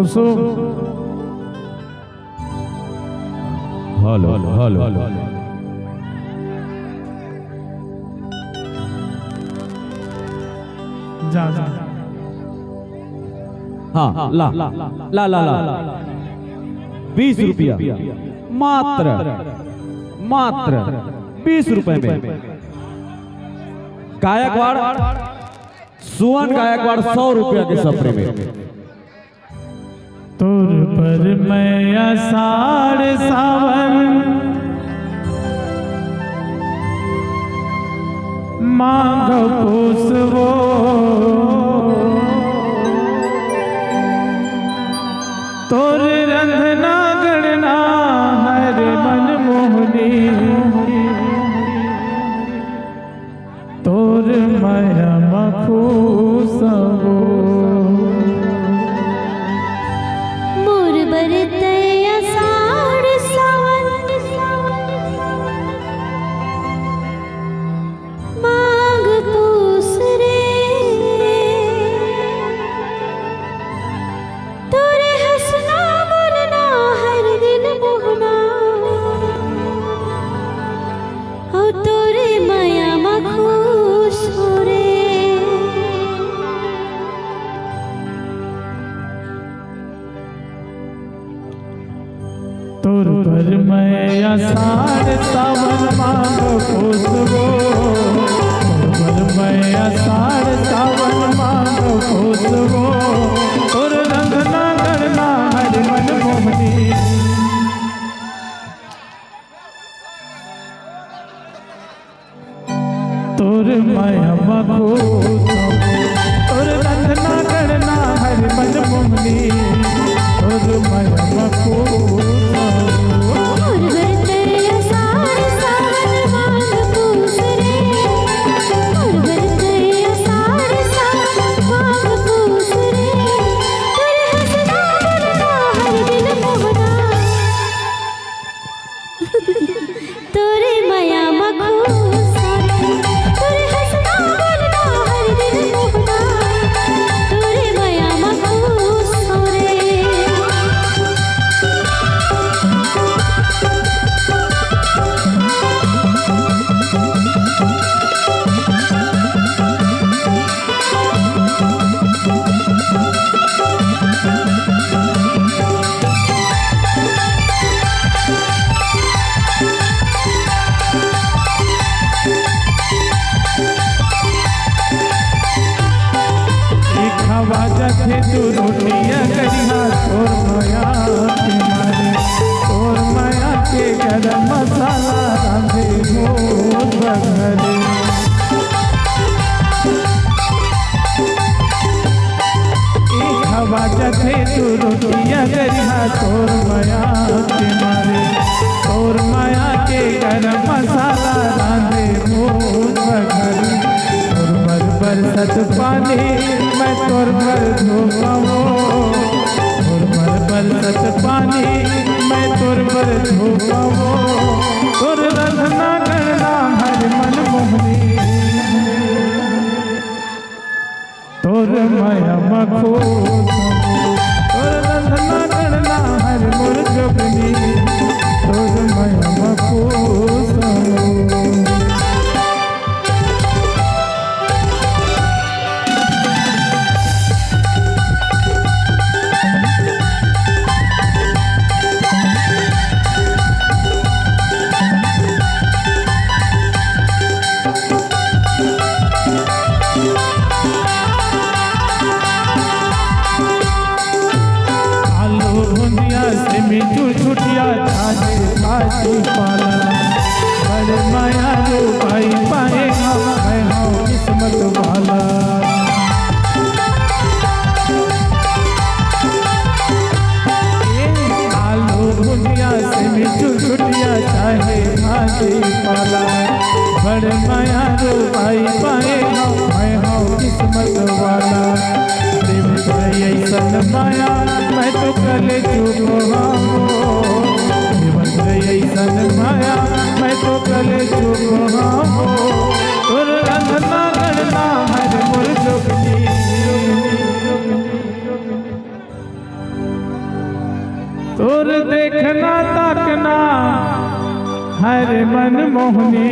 कुसुम hello hello जा जा हाँ ला ला ला ला ला 20 रुपया मात्र मात्र 20 रुपए में गायकवाड़ सुवन गायकवाड़ 100 रुपया के सफरे में। तुर पर मैं आषाढ़ सावन मांग पूसवो तोर रंधना गणना हर मन मोहनी तोर माया मखूसवो मोर बरते आषाढ़ सावन मांग पूस रे तोरे हंसना बोलना हर दिन मोहना ओ तोरे माया मखूस हो रे। तुर पर मैं आषाढ़ सावन मांग पूसवो तुर पर मैं आषाढ़ सावन मांग पूसवो तुर रंगना गणना हरि मन मोहनी तुर माया मखूसवो तुर रंगना गणना हरि मन मोहनी तुर माया मखूसवो। मोर बरते आषाढ़ सावन मांग पूस रे मोर बरते आषाढ़ सावन मांग पूस रे तोरे हंसना बोलना हर दिन मोहना तोरे माया मखूस तोरे हंसना बोलना हर दिन मोहना तोरे माया मखूस रे। खावा जाथे तू रोटियां गरिया तोर माया के मारे तोर माया के गरम मसाला रांधे मोर बघरे खावा जाथे तू रोटियां गरिया तोर माया के मारे तोर माया के गरम मसाला रांधे मोर बघरे बरसत पानी मैं तोर पर धोपावो तोर पर बरसत पानी मैं तोर पर धोपावो तोर रंधना गणना हर मन मोहनी तोर माया मखूसवो तोर रंधना गणना हर मोर जोगनी तोर माया मखूसवो। मिठू छुटिया छाछी छाछी पाला बड़े माया रो भाई पाएगा मैं हूँ किस्मत वाला आलू भुजिया से मिठू छुटिया चाहे छाछी पाला बड़े माया रो भाई पाएगा मैं हूँ किस्मत वाला ऐसन माया मैं तो कले चुप ऐसन माया मैं तो कले चुप तुर रंधना गणना हर मोर जोगनी तोर देखना ताकना हर मन मोहनी